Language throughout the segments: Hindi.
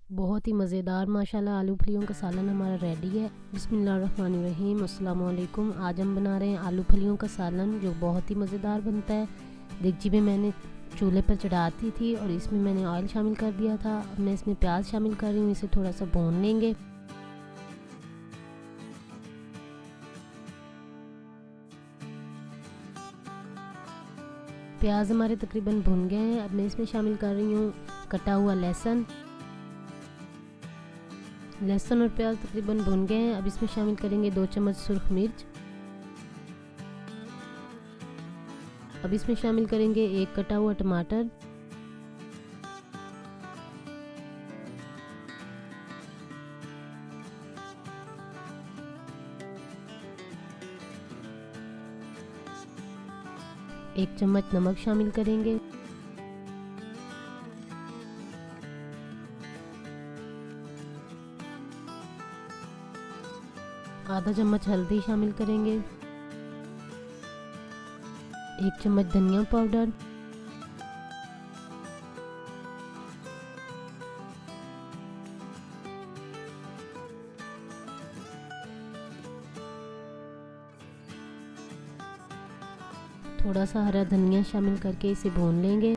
बहुत ही मज़ेदार माशाल्लाह आलू फलियों का सालन हमारा रेडी है। बिस्मिल्लाहिर्रहमानिर्रहीम, अस्सलाम वालेकुम। आज हम बना रहे हैं आलू फलियों का सालन जो बहुत ही मज़ेदार बनता है। देगची में मैंने चूल्हे पर चढ़ा दी थी और इसमें मैंने ऑयल शामिल कर दिया था। अब मैं इसमें प्याज शामिल कर रही हूँ, इसे थोड़ा सा भून लेंगे। प्याज हमारे तकरीबन भुन गए हैं। अब मैं इसमें शामिल कर रही हूँ कटा हुआ लहसुन और प्याज तकरीबन भुन गए हैं। अब इसमें शामिल करेंगे 2 चम्मच सुर्ख मिर्च। अब इसमें शामिल करेंगे 1 कटा हुआ टमाटर, एक चम्मच नमक शामिल करेंगे, आधा चम्मच हल्दी शामिल करेंगे, 1 चम्मच धनिया पाउडर, थोड़ा सा हरा धनिया शामिल करके इसे भून लेंगे।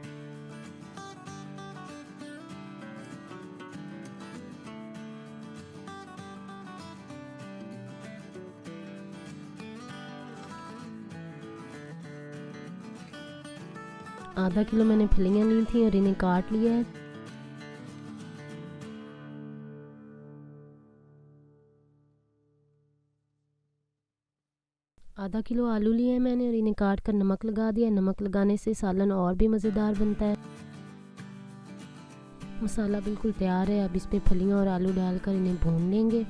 आधा किलो मैंने फलियां ली थी और इन्हें काट लिया है। आधा किलो आलू लिए हैं मैंने और इन्हें काट कर नमक लगा दिया। नमक लगाने से सालन और भी मज़ेदार बनता है। मसाला बिल्कुल तैयार है। अब इस पे फलियां और आलू डालकर इन्हें भून लेंगे।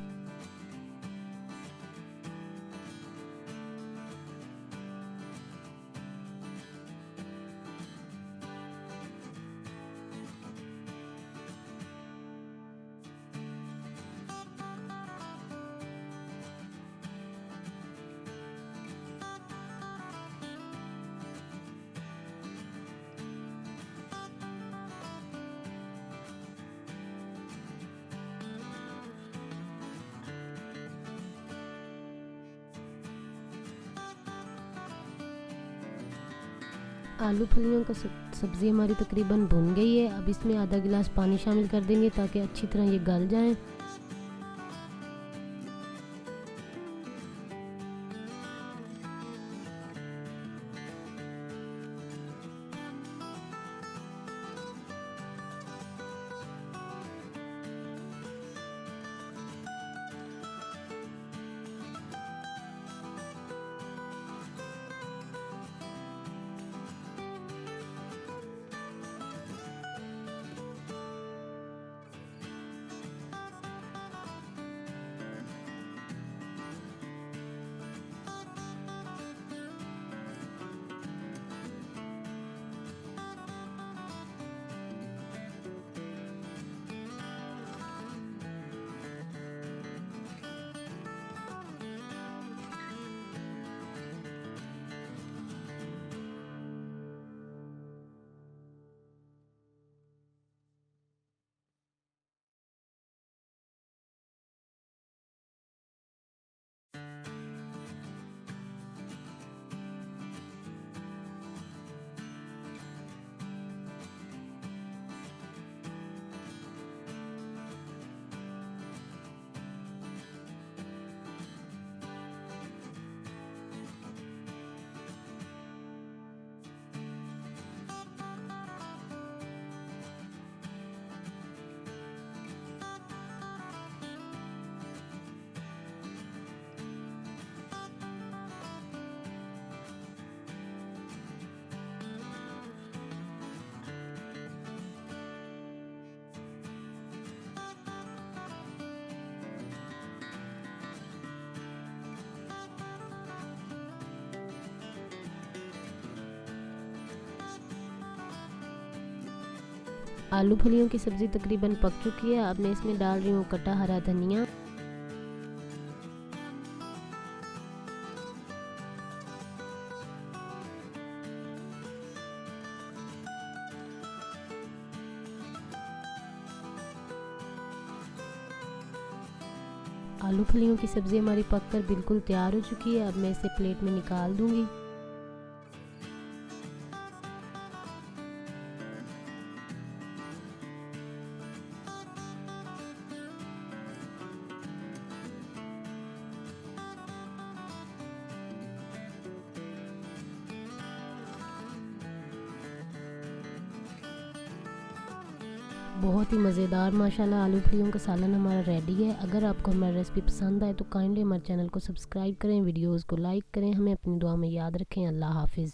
आलू फलियों का सब्ज़ी हमारी तकरीबन भुन गई है। अब इसमें आधा गिलास पानी शामिल कर देंगे ताकि अच्छी तरह ये गल जाएं। आलू फलियों की सब्ज़ी तकरीबन पक चुकी है। अब मैं इसमें डाल रही हूँ कटा हरा धनिया, आलू फलियों की सब्ज़ी हमारी पककर बिल्कुल तैयार हो चुकी है। अब मैं इसे प्लेट में निकाल दूंगी। बहुत ही मज़ेदार माशाल्लाह आलू फलियों का सालन हमारा रेडी है। अगर आपको हमारी रेसिपी पसंद आए तो काइंडली हमारे चैनल को सब्सक्राइब करें, वीडियोस को लाइक करें, हमें अपनी दुआ में याद रखें। अल्लाह हाफिज़।